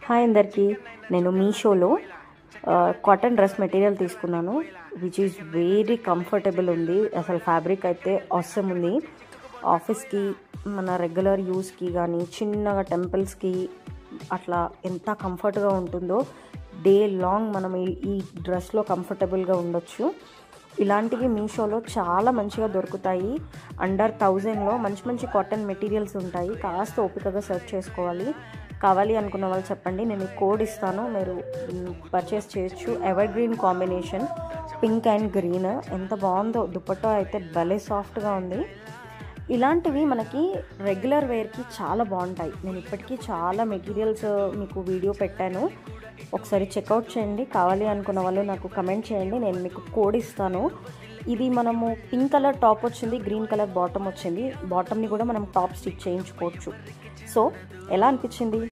Hi అందరికీ, నేను మీషోలో కాటన్ డ్రెస్ మెటీరియల్ తీసుకున్నాను. విచ్ ఈజ్ వెరీ కంఫర్టబుల్ ఉంది. అసలు ఫ్యాబ్రిక్ అయితే ఆసమ్ ఉంది. ఆఫీస్కి, మన రెగ్యులర్ యూస్కి కానీ, చిన్నగా టెంపుల్స్కి అట్లా ఎంత కంఫర్ట్గా ఉంటుందో. డే లాంగ్ మనం ఈ డ్రెస్లో కంఫర్టబుల్గా ఉండొచ్చు. ఇలాంటివి మీషోలో చాలా మంచిగా దొరుకుతాయి. అండర్ 1000లో మంచి మంచి కాటన్ మెటీరియల్స్ ఉంటాయి. కాస్త ఓపికగా సెర్చ్ చేసుకోవాలి. కావాలి అనుకున్న వాళ్ళు చెప్పండి, నేను కోడ్ ఇస్తాను, మీరు పర్చేస్ చేయొచ్చు. Ever green combination, pink and green, ఎంత బాగుందో. దుపట్టా అయితే భలే సాఫ్ట్గా ఉంది. ఇలాంటివి మనకి రెగ్యులర్ వేర్కి చాలా బాగుంటాయి. నేను ఇప్పటికీ చాలా మెటీరియల్స్ మీకు వీడియో పెట్టాను, ఒకసారి చెక్అవుట్ చేయండి. కావాలి అనుకున్న వాళ్ళు నాకు కమెంట్ చేయండి, నేను మీకు కోడ్ ఇస్తాను. ఇది మనము పింక్ కలర్ టాప్ వచ్చింది, గ్రీన్ కలర్ బాటమ్ వచ్చింది. బాటమ్ని కూడా మనం టాప్ స్టిచ్ చేయించుకోవచ్చు. సో ఎలా అనిపించింది?